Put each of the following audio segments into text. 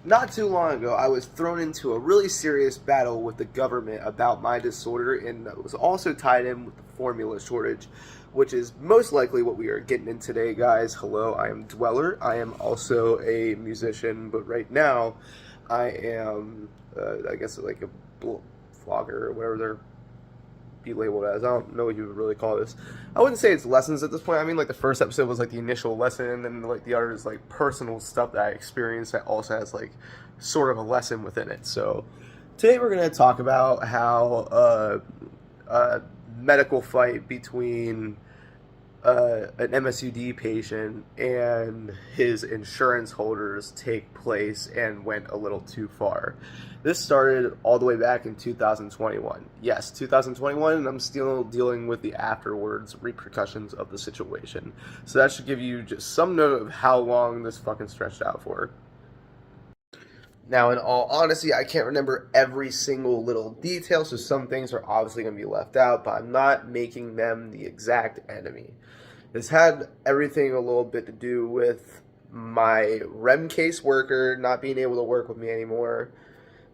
Not too long ago, I was thrown into a really serious battle with the government about my disorder, and that was also tied in with the formula shortage, which is most likely what we are getting in today, guys. Hello, I am Dweller. I am also a musician, but right now, I am, I guess, like a vlogger or whatever they're be labeled as. I don't know what you would really call this. I wouldn't say it's lessons at this point. I mean, like the first episode was like the initial lesson, and then like the other is like personal stuff that I experienced that also has like sort of a lesson within it. So today we're gonna talk about how a medical fight between an MSUD patient and his insurance holders take place and went a little too far. This started all the way back in 2021. Yes, 2021, and I'm still dealing with the afterwards repercussions of the situation. So that should give you just some note of how long this fucking stretched out for. Now, in all honesty, I can't remember every single little detail, so some things are obviously going to be left out, but I'm not making them the exact enemy. This had everything a little bit to do with my REM caseworker not being able to work with me anymore,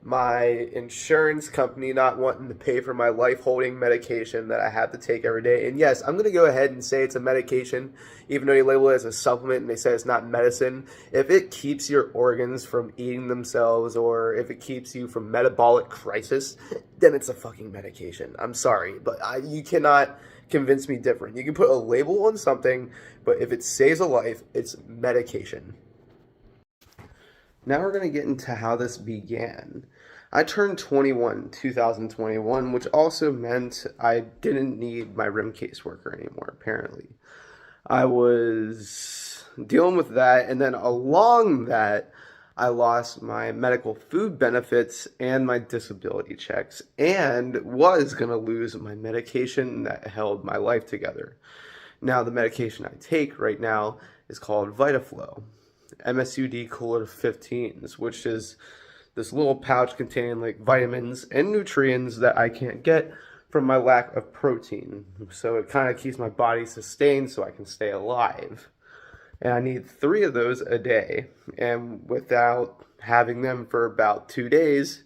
my insurance company not wanting to pay for my life-holding medication that I have to take every day. And yes, I'm going to go ahead and say it's a medication, even though you label it as a supplement and they say it's not medicine. If it keeps your organs from eating themselves or if it keeps you from metabolic crisis, then it's a fucking medication. I'm sorry, but you cannot convince me different. You can put a label on something, but if it saves a life, it's medication. Now we're going to get into how this began. I turned 21 in 2021, which also meant I didn't need my RIM caseworker anymore, apparently. I was dealing with that, and then along that, I lost my medical food benefits and my disability checks, and was going to lose my medication that held my life together. Now, the medication I take right now is called VitaFlow. MSUD Cooler 15s, which is this little pouch containing like vitamins and nutrients that I can't get from my lack of protein. So it kind of keeps my body sustained so I can stay alive. And I need 3 of those a day. And without having them for about 2 days,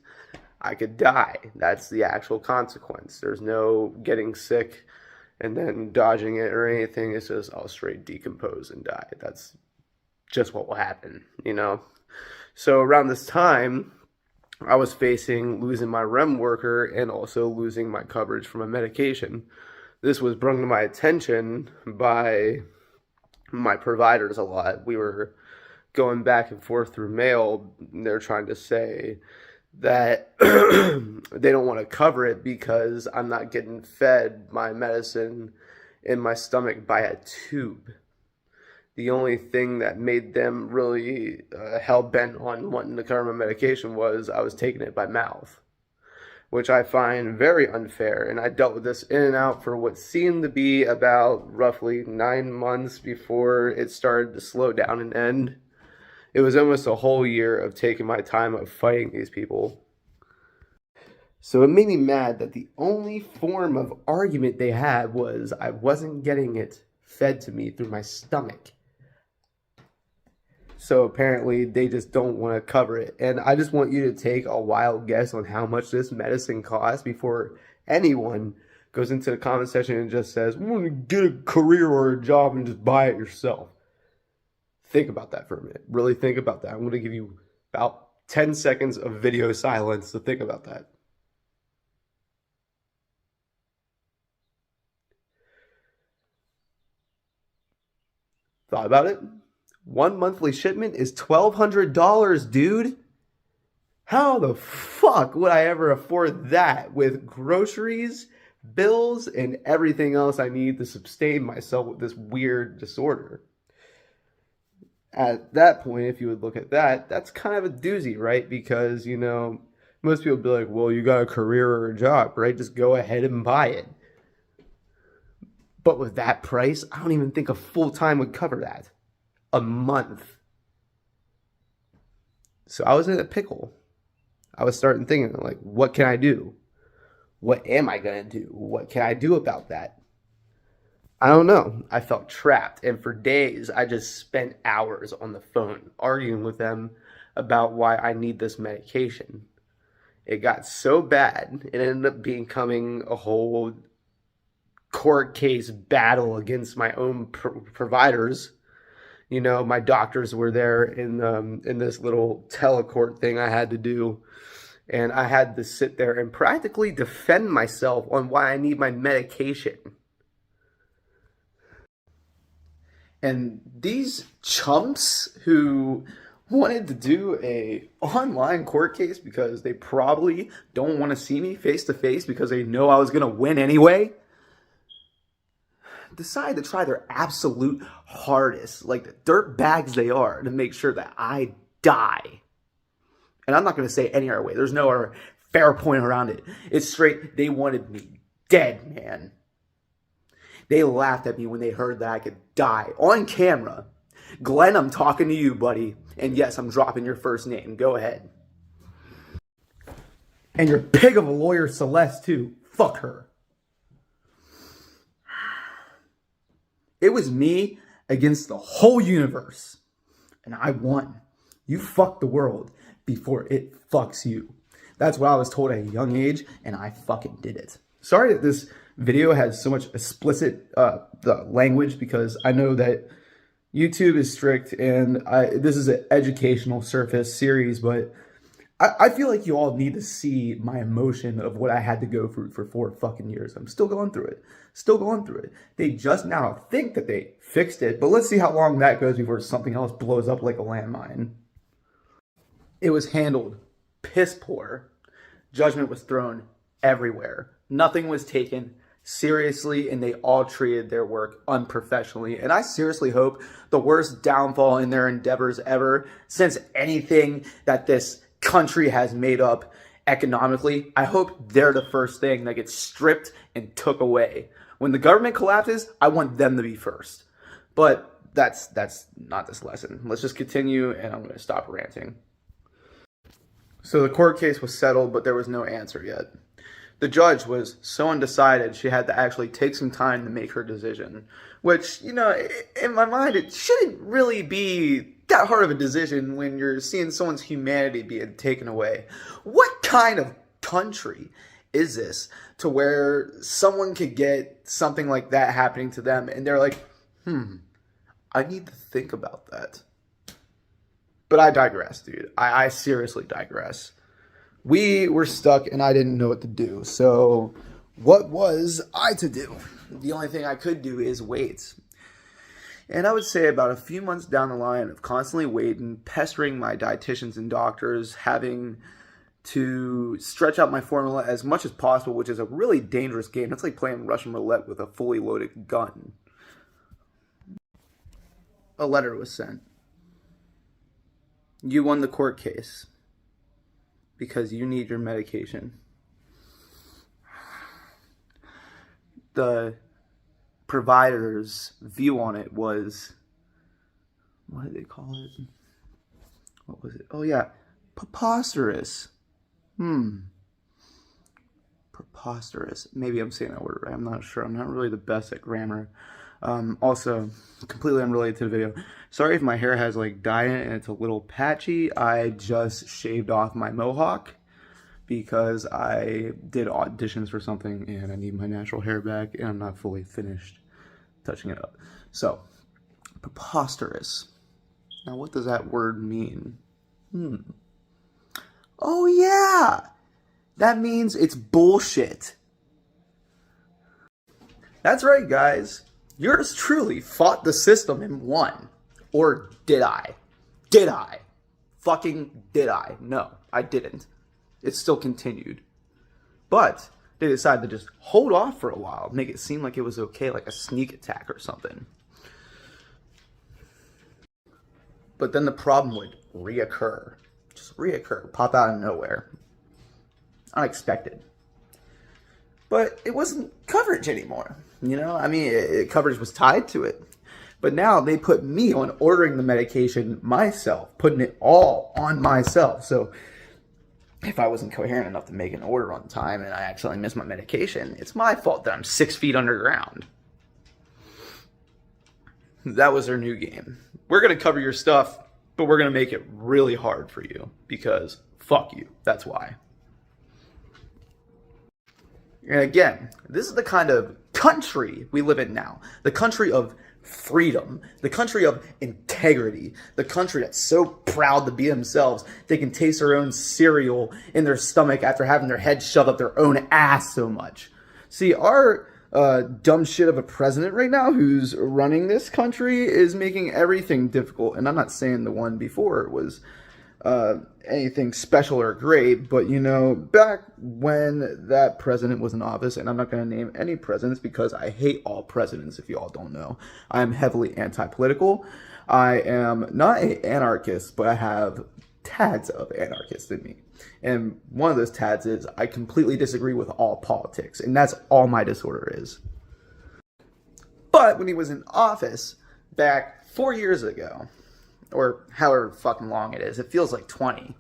I could die. That's the actual consequence. There's no getting sick and then dodging it or anything. It's just I'll straight decompose and die. That's just what will happen, you know? So around this time, I was facing losing my REM worker and also losing my coverage for my medication. This was brought to my attention by my providers a lot. We were going back and forth through mail. And they're trying to say that they don't want to cover it because I'm not getting fed my medicine in my stomach by a tube. The only thing that made them really hell-bent on wanting to cover my medication was I was taking it by mouth, which I find very unfair. And I dealt with this in and out for what seemed to be about roughly 9 months before it started to slow down and end. It was almost a whole year of taking my time of fighting these people. So it made me mad that the only form of argument they had was I wasn't getting it fed to me through my stomach. So apparently they just don't want to cover it. And I just want you to take a wild guess on how much this medicine costs before anyone goes into the comment section and just says, "I'm going to get a career or a job and just buy it yourself." Think about that for a minute. Really think about that. I'm going to give you about 10 seconds of video silence to think about that. Thought about it? One monthly shipment is $1,200, dude. How the fuck would I ever afford that with groceries, bills, and everything else I need to sustain myself with this weird disorder? At that point, if you would look at that, that's kind of a doozy, right? Because, you know, most people would be like, well, you got a career or a job, right? Just go ahead and buy it. But with that price, I don't even think a full-time would cover that. A month. So I was in a pickle. I was starting thinking, like, what can I do? What am I going to do? What can I do about that? I don't know. I felt trapped. And for days, I just spent hours on the phone arguing with them about why I need this medication. It got so bad, it ended up becoming a whole court case battle against my own providers. You know, my doctors were there in this little telecourt thing I had to do. And I had to sit there and practically defend myself on why I need my medication. And these chumps who wanted to do a online court case because they probably don't want to see me face to face because they know I was going to win anyway, decide to try their absolute hardest, like the dirt bags they are, to make sure that I die. And I'm not going to say any other way. There's no other fair point around it. It's straight, they wanted me dead, man. They laughed at me when they heard that I could die on camera. Glenn, I'm talking to you, buddy. And yes, I'm dropping your first name. Go ahead. And your pig of a lawyer, Celeste, too. Fuck her. It was me against the whole universe. And I won. You fucked the world before it fucks you. That's what I was told at a young age, and I fucking did it. Sorry that this video has so much explicit language, because I know that YouTube is strict, and this is an educational surface series, but I feel like you all need to see my emotion of what I had to go through for 4 fucking years. I'm still going through it. Still going through it. They just now think that they fixed it, but let's see how long that goes before something else blows up like a landmine. It was handled piss poor. Judgment was thrown everywhere. Nothing was taken seriously, and they all treated their work unprofessionally. And I seriously hope the worst downfall in their endeavors ever, since anything that this country has made up economically, I hope they're the first thing that gets stripped and took away. When the government collapses, I want them to be first. But that's not this lesson. Let's just continue, and I'm going to stop ranting. So the court case was settled, but there was no answer yet. The judge was so undecided, she had to actually take some time to make her decision. Which, you know, in my mind, it shouldn't really be that hard of a decision when you're seeing someone's humanity being taken away. What kind of country is this to where someone could get something like that happening to them and they're like, I need to think about that. But I digress, dude. I seriously digress. We were stuck and I didn't know what to do. So what was I to do? The only thing I could do is wait. And I would say about a few months down the line of constantly waiting, pestering my dietitians and doctors, having to stretch out my formula as much as possible, which is a really dangerous game. It's like playing Russian roulette with a fully loaded gun. A letter was sent. You won the court case because you need your medication. The provider's view on it was, what did they call it? What was it? Oh yeah, preposterous. Preposterous. Maybe I'm saying that word right. I'm not sure. I'm not really the best at grammar. Also, completely unrelated to the video. Sorry if my hair has like dye in it and it's a little patchy. I just shaved off my mohawk because I did auditions for something and I need my natural hair back and I'm not fully finished touching it up. So, preposterous. Now, what does that word mean? Oh yeah! That means it's bullshit. That's right, guys. Yours truly fought the system and won. Or did I? Did I? Fucking did I? No, I didn't. It still continued. But they decided to just hold off for a while, make it seem like it was okay, like a sneak attack or something. But then the problem would reoccur. Just reoccur, pop out of nowhere. Unexpected. But it wasn't coverage anymore. You know, I mean, coverage was tied to it. But now they put me on ordering the medication myself, putting it all on myself. So if I wasn't coherent enough to make an order on time and I accidentally missed my medication, it's my fault that I'm 6 feet underground. That was their new game. We're going to cover your stuff but we're going to make it really hard for you because fuck you. That's why. And again, this is the kind of country we live in now. The country of freedom, the country of integrity, the country that's so proud to be themselves they can taste their own cereal in their stomach after having their head shoved up their own ass so much. See, our dumb shit of a president right now who's running this country is making everything difficult. And I'm not saying the one before was anything special or great, but you know, back when that president was in office, and I'm not going to name any presidents because I hate all presidents, if you all don't know. I am heavily anti-political. I am not an anarchist, but I have tads of anarchist in me. And one of those tads is I completely disagree with all politics, and that's all my disorder is. But when he was in office back 4 years ago, or however fucking long it is, it feels like 20.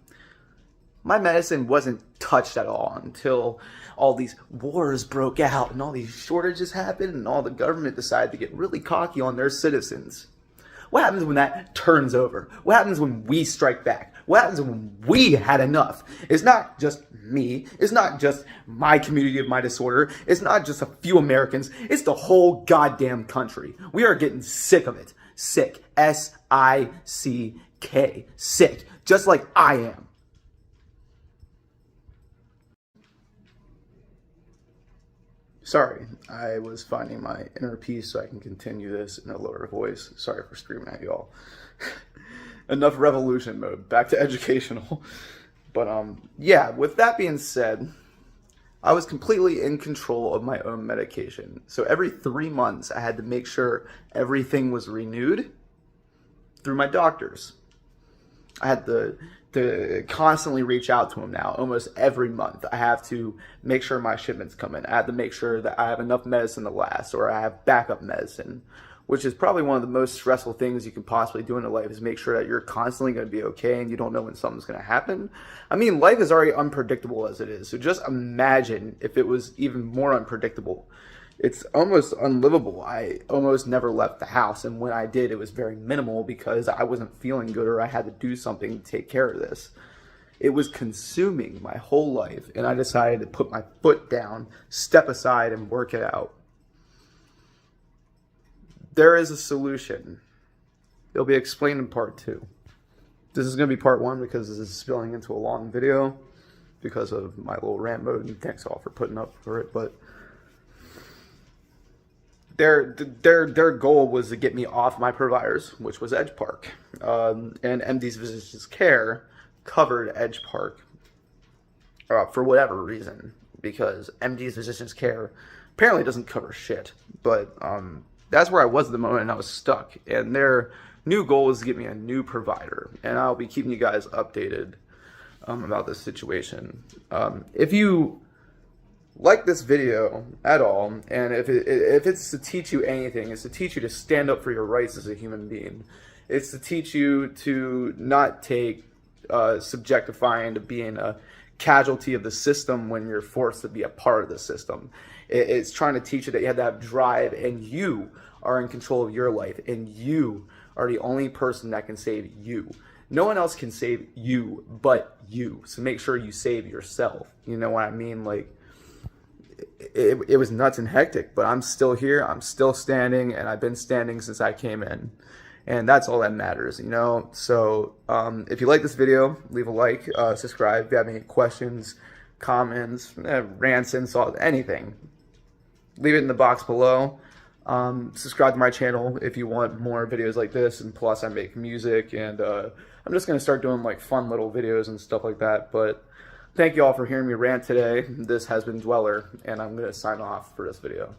My medicine wasn't touched at all until all these wars broke out and all these shortages happened and all the government decided to get really cocky on their citizens. What happens when that turns over? What happens when we strike back? What happens when we had enough? It's not just me. It's not just my community of my disorder. It's not just a few Americans. It's the whole goddamn country. We are getting sick of it. Sick. S-I-C-K. Sick. Just like I am. Sorry, I was finding my inner peace so I can continue this in a lower voice. Sorry for screaming at y'all. Enough revolution mode. Back to educational. But yeah, with that being said, I was completely in control of my own medication. So every 3 months, I had to make sure everything was renewed through my doctors. I had to constantly reach out to them now, almost every month. I have to make sure my shipments come in. I have to make sure that I have enough medicine to last, or I have backup medicine, which is probably one of the most stressful things you can possibly do in life, is make sure that you're constantly going to be okay and you don't know when something's going to happen. I mean, life is already unpredictable as it is, so just imagine if it was even more unpredictable. It's almost unlivable. I almost never left the house, and when I did, it was very minimal because I wasn't feeling good or I had to do something to take care of this. It was consuming my whole life, and I decided to put my foot down, step aside, and work it out. There is a solution. It'll be explained in part 2. This is going to be part 1 because this is spilling into a long video because of my little rant mode, and thanks all for putting up for it, but their goal was to get me off my providers, which was Edge Park. And MD's Physicians Care covered Edge Park for whatever reason, because MD's Physicians Care apparently doesn't cover shit. But that's where I was at the moment, and I was stuck. And their new goal was to get me a new provider, and I'll be keeping you guys updated about this situation. If you like this video at all, and if it's to teach you anything, it's to teach you to stand up for your rights as a human being. It's to teach you to not take subjectifying to being a casualty of the system when you're forced to be a part of the system. It's trying to teach you that you have to have drive, and you are in control of your life, and you are the only person that can save you. No one else can save you but you. So make sure you save yourself. You know what I mean? Like, it was nuts and hectic, but I'm still here. I'm still standing, and I've been standing since I came in. And that's all that matters, you know? So if you like this video, leave a like, subscribe. If you have any questions, comments, rants, insults, anything, leave it in the box below. Subscribe to my channel if you want more videos like this, and plus I make music, and I'm just going to start doing like fun little videos and stuff like that. But thank you all for hearing me rant today. This has been Dweller, and I'm going to sign off for this video.